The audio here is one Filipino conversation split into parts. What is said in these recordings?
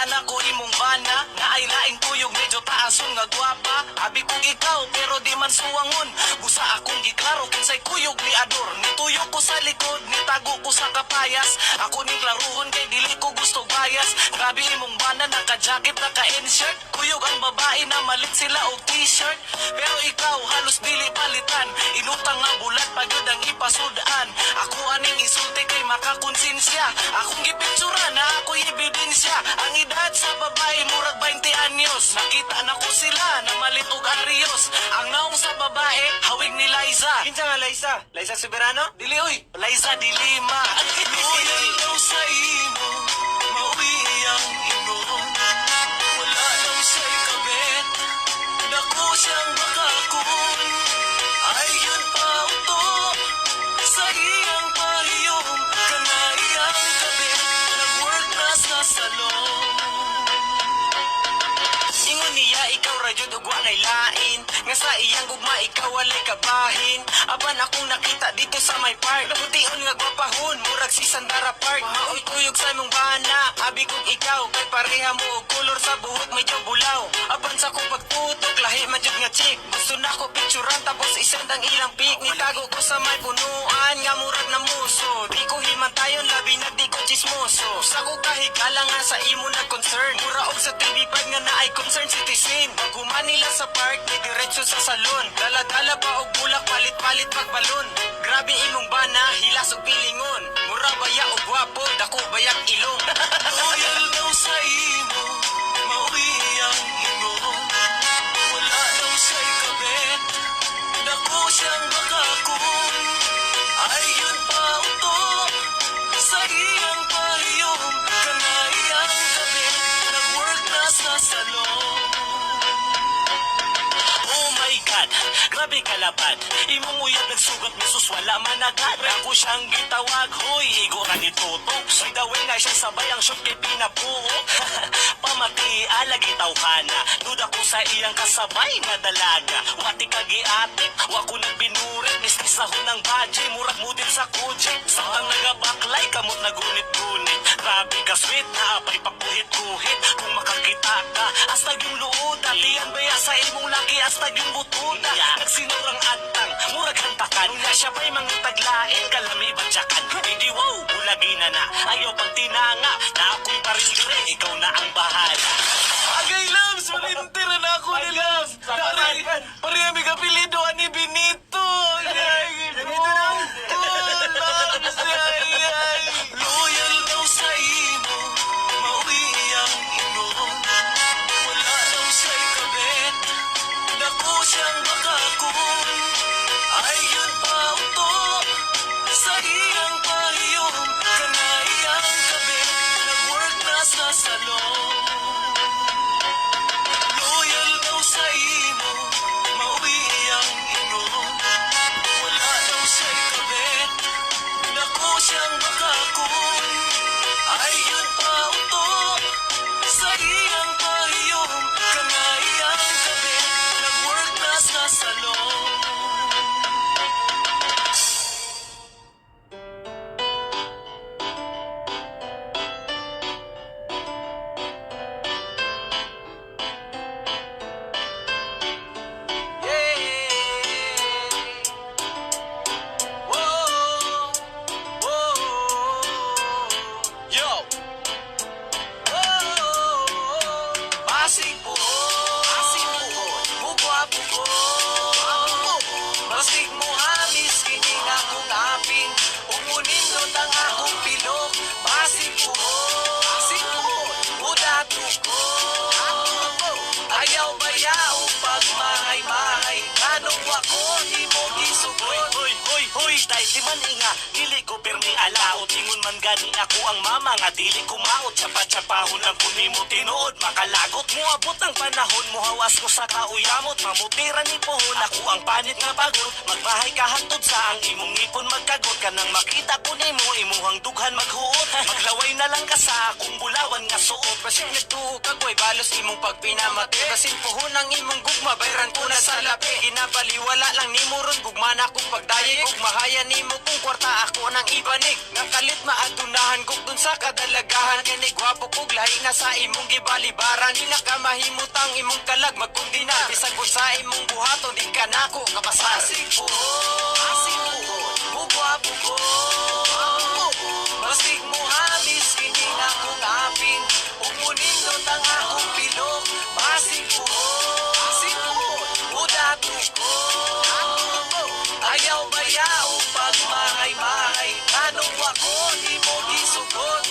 nakita na ko imong bana, nga ay laing tuyog medyo taason nga gwapa. Abi kong ikaw pero di man suwangon, busa akong giklaro kinsay kuyog ni ador. Nituyog ko sa likod, nitago ko sa kapayas, ako ning laruhon kay dili ko gusto bias. Grabe imong bana, naka-jacket, naka-inshirt, kuyog ang babae na malit sila og t-shirt. Pero ikaw halos dili palitan, inutang nga bulat pagod ang ipasudan. Ako aning isulti kay makakonsensya, akong gipitsura na ako'y ebidensya. Ang edad sa babae murag 20 anyos, nakita na ko sila na malit og aryos. Ang naong sa babae hawig ni Liza. Kinsa nga Liza? Liza Soberano? Dili oy, Liza di Lima. Loyal daw sa imo, mauwi ang ingon. Wala daw siya'y kabit, dako siyang makakun. Ayun pa uto, sa iyang pahiyom, kanayang kabit, nag-work na sa salon. Ingon niya ikaw radyod ug walay lain, nga sa iyang gugma ikaw walay kabahin. Aban akong nakita dito sa may park, nabution nga gwapahon, murag si Sandara Park. Maoy tuyog sa imong bana, abi kong ikaw, kay pareha mo og kolor sa buhok medyo bulaw. Aban sa kong pagtutok, lahi man jud nga chick, gusto na ko picturean tapos isend ang ilang pic. Nitago ko sa may punuan, nga murag na muso, di ko himantayon, labi na di ko chismoso. Sa ko kahigala nga sa imo na concern, mura og sa TV5 nga na ay concern citizen. Pag nila sa park, may diretso sa salon, dala-dala pa og bulak, palit-palit pagbalon. Grabe imong bana, hilas og pilingon, mura baya og gwapo, dako bayak ilong. Loyal daw sa imo, mauwi ang ingon. Wala daw siya'y kabit, dako siyang makakun. Ayun pa uto, sa iyang pahiyom, kanayang kabit, nag-work na sa salon. Oh my God, grabe kalapad, imong uyab nagsugat misus wala man agad. Ako siyang gitawag, hoy, igo ka ni Tutok. By the way nga siya sabay ang shoot kay pinapuok. Pamati, alagi taw ka na, duda ko sa iyang kasabay na dalaga. Wati kagiatik, wako nagbinurit, mistisahon ng badge, murag mo din sa kutsi. Samtang nagabaklay, kamot nagunit-gunit. Grabe ka sweet, naapay pakuhit-kuhit. Kung makakita ka, astag yung luod, diyan baya sa imong laki, astag yung butuda. Nagsinurang agtang, murag hantakan, na siya ba'y mga taglain, kalami badyakan. Hindi wow, bulagi na na, ayaw pang tinanga, na ako'y parindre, ikaw na ang bahala. Agay loves, malintira na ako ni loves. Parehami kapilido ani Benito. Benito na. Loves, ay. Loyal daw sa imo, mauwi ang ingon. Wala daw siya'y kabit, dako siyang makakun. Ayun pa uto, sa iyang pahiyom, kanayang kabit, nag-work na sa salon. Loyal daw sa imo, mauwi ang ingon. Wala daw siya'y kabit, dako siyang makakun. Ayun pa uto, sa iyang pahiyom, kanayang kabit, nag-work na sa salon. Basig buhon, bugwapo ko. Basig mo hamis, kini nga kong aping, umunindot ang akong pilok. Basig buhon, budato ko. Ayaw bayaw pag mahay-mahay, kanong wako di mo gisugot. Hoy, tay, di man inga, dili ko pirmi alaot. Ingon man gani ako ang mama nga dili kumaot. Tsapa-tsapahon lang kuni mo tinuod, makalagot. Muabot ang panahon, muhawas ko sa kauyamot. Mamutira ni pohon, ako ang panit nga bagot. Magbahay ka hantod sa ang imong ngipon magkagot. Kanang makita ko nimo, imuhang dughan maghuot. Maglaway na lang ka sa akong bulawan nga suot. Basig nagtuo kagoy, balos imong pagpinamati. Basin pohon ang imong gugma, bayran ko na sa lapi. Ginabaliwala lang ni mo ron, gugma na akong pagdayeg. Ug Bayan nimo kung kwarta ako nang ibanig. Nga kalit maadunahan kog dun sa kadalagahan. Kani gwapo kog lahi na sa imong gibalibaran. Di na ka mahimutang imong kalag magkundina. Bisag kung sa imong buhaton di ka nako kapasar. Asig puhon, bugwapo ko. Basig mo halis kini na kong apin. Umunindot ang akong pilok. Basig puhon, budato ko. Ayaw bayaw pag mahay-mahay. Anong ako di mo gisugot.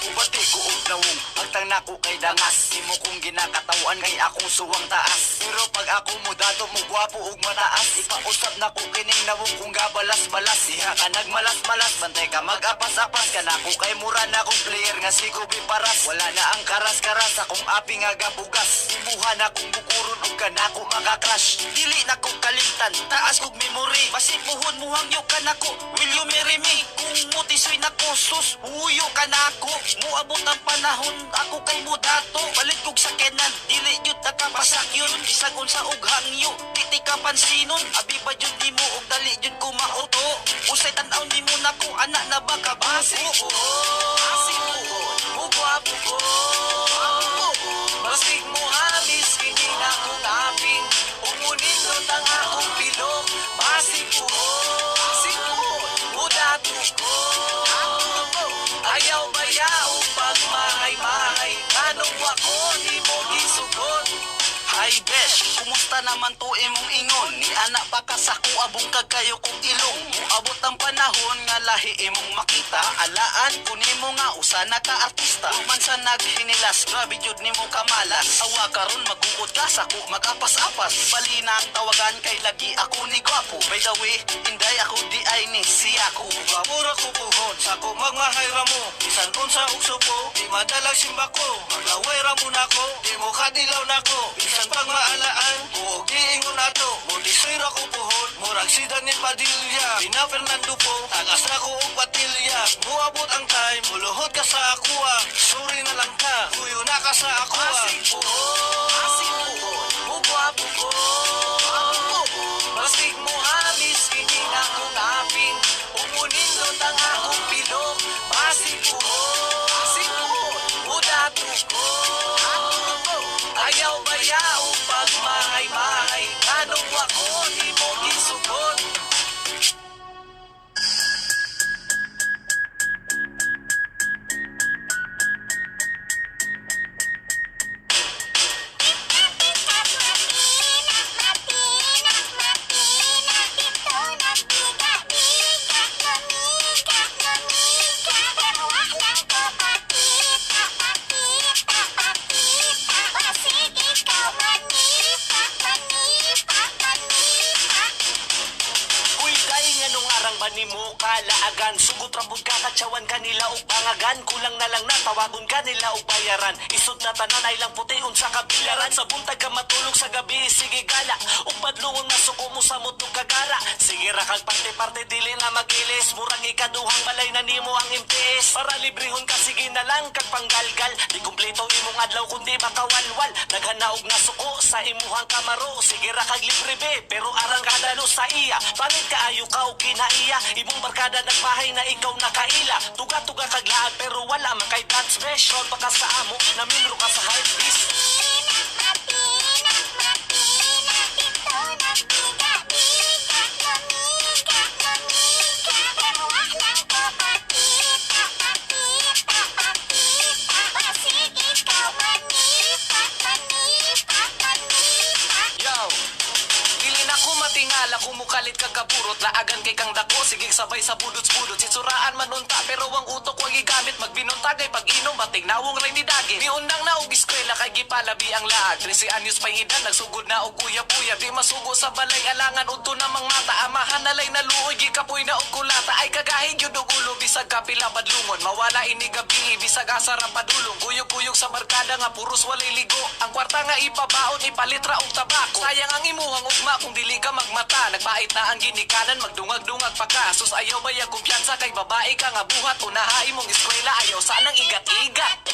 Ubati ko ugnawong agtang nako kay dangas. Di mo kong ginakatawan kay akong suwang taas. Pero pag ako mo dato mo gwapo ug mataas. Ipausap na ko kining nawong kong gabalas-balas. Diha ka nagmalas-malas, bantay ka mag-apas-apas. Ka nako kay mura na kong player nga si Kobe Paras. Wala na ang karas-karas akong api nga gabugas. Imuha na kong bukuron ug ka nako makakrash. Dili na kong kalimtan, taas kong memory. Masipuhon mo hangyo ka nako, will you marry me? Kung mutisoy na ko, sus, huyo ka nako. Muabot ang panahon, ako kay mo dato. Balit kog sakenan, dili yun nakapasak yun. Isag unsa og hangyo, titi ka pansinon. Abi ba yun di mo og dali yun ko mauto. Usay tanaw ni mo nako, anak na ba ka ba? Asig puhon, bugwapo ko. Basig mo halis, kini na kong apin. Umunindot ang akong pilok. Basig puhon, budato ko. Ayaw bayaw pag mahay-mahay. Anong ako di mo gisugot. Hi besh, kumusta naman to imong ingon? Ni anak pa ka sa kuabong kagayo kong ilong. Muabot ang panahon nga lahi imong makita. Alaan kunin mo nga usa na ka artista. Human sa naghinilas, grabe jud nimo kamalas. Awa karon magukod ka sa ko mag-apas-apas. Bali na ang tawagan kay lagi ako ni gwapo. By the way, inday ako di ay ni siya ko. Gapura ko puhon, sa ko magmahayra mo. Bisan unsa og supo, di madalag simba ko. Maglaway ra mo nako, di mo kadilaw nako. Bisan pag maalaan, kuog giingon nato. Mulisoy ra ko puhon, murag si Daniel Padilla. Pina Fernando po, tagas na ko og patilya. Muabot ang time, muluhod ka sa akuha. Sorry na lang ka, kuyo na ka sa akuha. Asig puhon, bugwapo ko. Basig mo halis, kini na kong apin. Umunindot ang akong pilok. Basig puhon, budato ko. Ayaw bayaw pag mahay-mahay. Anong ako di mo gisugot. Ni mo kalaagan, sugot rabod ka katsawan kanila og pangagan. Kulang na lang na tawagon kanila og bayaran. Isod na tanan ay lang puti unsa kabilaran. Sa buntag ka matulog sa gabi, sige gala. Ug padlungon masuko mo sa mutong kagara. Sige ra kag parte-parte dili na magilis. Murang ikaduhang balay na nimo ang MTS. Para librehon ka sige na lang kag panggalgal. Di kumpleto imong adlaw kundi makawalwal. Naghanaog na suko sa imuhang kamaro. Sige ra kag libre be, pero arang kadalo sa iya. Palit kaayo ka og kinaiya. Imong barkada nagbahay na ikaw nakaila. Tuga-tuga kag lahat pero wala man kay that special. Pagka sa amo, naminro ka sa hard disk. Tingala kumukalit kag kaburot, laagan kay kang dako, sige sabay sa budot-budot. Sitsuraan manunta pero ang utok wag igamit. Magbinuntagay pag inom bating nawong ray ni dagi. Di undang na og eskwela kay gipalabi ang laag. 13 anyos pay edad nagsugod na og kuya-puya. Di masugo sa balay alangan udto na mang mata. Amahan nalay naluoy gikapoy na og kulata. Ay kagahin gyud og ulo bisag kapila badlungon. Mawala ini gabi bisag asara padulong. Kuyog-kuyog sa barkada nga puros walay ligo. Ang kwarta nga ipabaon ipalitra og tabako. Sayang ang imuhang ugma kung dili ka magmata. Nagbait na ang ginikanan, magdungag-dungag pa ka. Sus ayaw ba yung kumpiyansa kay babae ka nga buhat. Unahain mong eskwela, ayaw sanang igat-igat.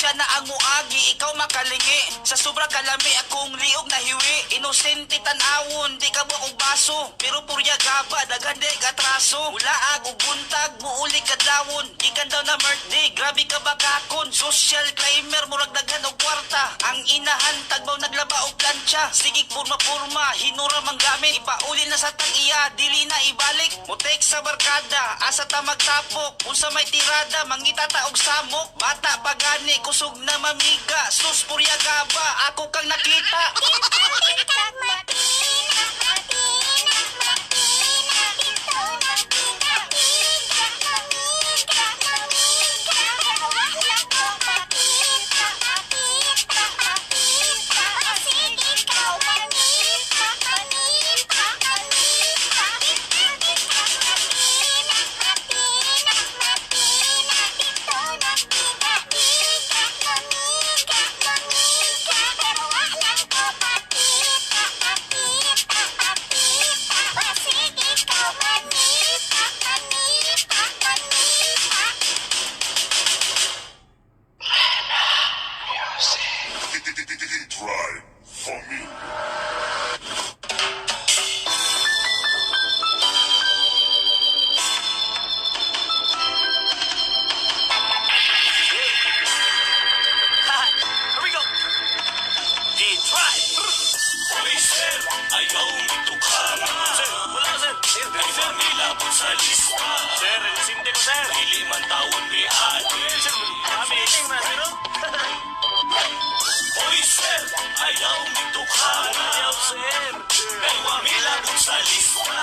siya na ang muagi, ikaw makalingi. Sa sobra kalami akong liog na hiwi. Inosente tanawon, di ka buwak og baso. Pero purya gaba, dagande atraso. Mula ag ug buntag, muuli kadlawon. Gikan daw na birthday, grabe ka bakakon. Social climber, murag daghan og kwarta. Ang inahan, tagbaw naglaba og plancha. Sige purma-purma, hinura mang gamit. Ipauli na sa tag-iya, dili na ibalik. Mutek sa barkada, asa ta magtapok. Unsa may tirada, mangitata og samok. Bata pagani, kusog na mamiga. Sus purya gaba, ako kang nakita. Drive for me. Here we go. D-Drive. Hoy sir, ayaw nito ka nga. Sir, wala sir. Sir, Ay mamilabot sa lista. Sir, sindi ko sir. Dili man tawon ni ate. Sir, kami ining na sir. Hoy sir, ayaw nito ka nga. Ayaw sir. Ay mamilabot sa lista.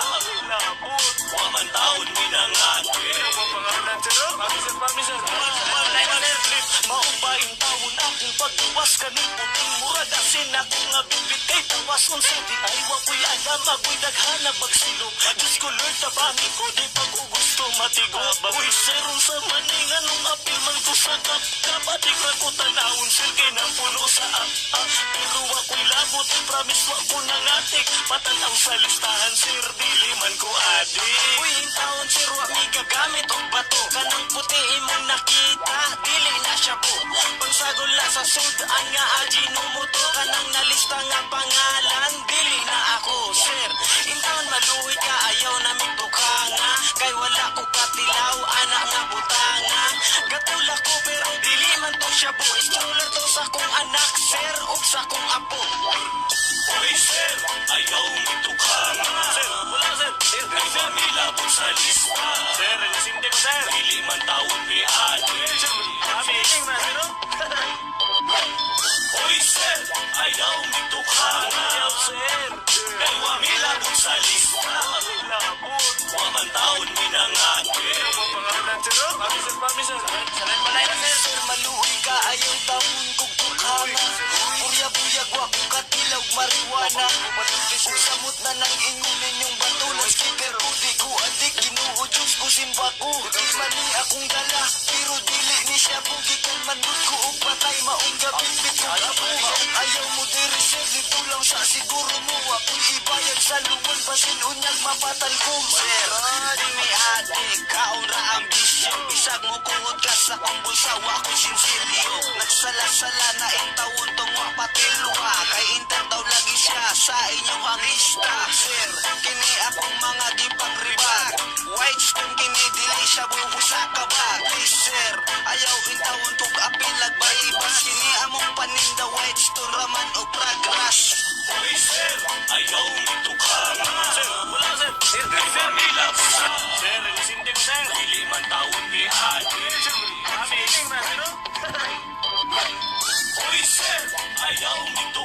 Labot. Waman tawon ni nang ate. Pangalan sir. Mami sir. Maubaing tawon akong pagduwas kaning puting murag asin akong nabibit kay tawas unsay di ay wakoy alam ako'y daghana pagsilog. Diyos ko Lord tabangi ko di pa ko gusto matigo. Uy sir unsa maning anong apil man ko sa kap adik ra ko tanawon sir kay nang puno sa pero ako'y labot promise wa ko nangatik patanaw sa listahan sir dili man ko adik. Uy in taon sir wa mi gagamit og bato kanang puti imong nakita dili na siya po pangsagol na sa sudan nga ajinomoto kanang nalista nga pangalan dili na ako sir in taon maluwi ka ayaw na mituka nga kay wala ko katilaw anak nga butanga gatula ko pero dili man to siya po stroller to sa kong anak sir ug sa kong apo. Hoy sir, ayaw nito ka nga. Sir, wala sir. Sir, Ay mamilabot sa lista. sir, sindi ko sir. Dili man tawon ni ate. Sir, kami ining na sir. Hoy sir, ayaw nito ka nga. Ayaw sir. Ay mamilabot sa lista. Labot. Waman tawon ni nang ate. Pangalan sir. Mami sir. Salan balay na sir. Sir, maluwi ka ayaw tawon kong tukhana. Burya-buyag wa kong katilaw mariwana. Kung samot na nang ingon ninyong bato ng skipper ko di ko adik ginuudyos ko simba ko. Di man ni akong dala pero dili ni siya kung gikan manod ko og patay maong gabit ko apo. Ayaw mo diri sir dito lang sa siguro mo ako'y ibayag sa luwan basin unyag mapatan ko. Sir, di may adik kaon ra ambisyon bisag mo kuot ka sa kong bulsa wa ko sinsilyo. Nagsala-sala na in tawon tong wa patilo ka kay inter daw lagi siya sa inyong hangista. Sir, kini akong mga gipang ribag white stone kini dili siya buho sa kabag. Please sir, ayaw intawon tog apilag bayibas kini among paninda white stone raman o progress. Hoy sir, ayaw nito ka nga. Sir, wala sir. Sir, Ay mamilabot sa sir, sindi ko sir. dili man tawon ni ate. Kami ining na sir. Hoy sir, ayaw nito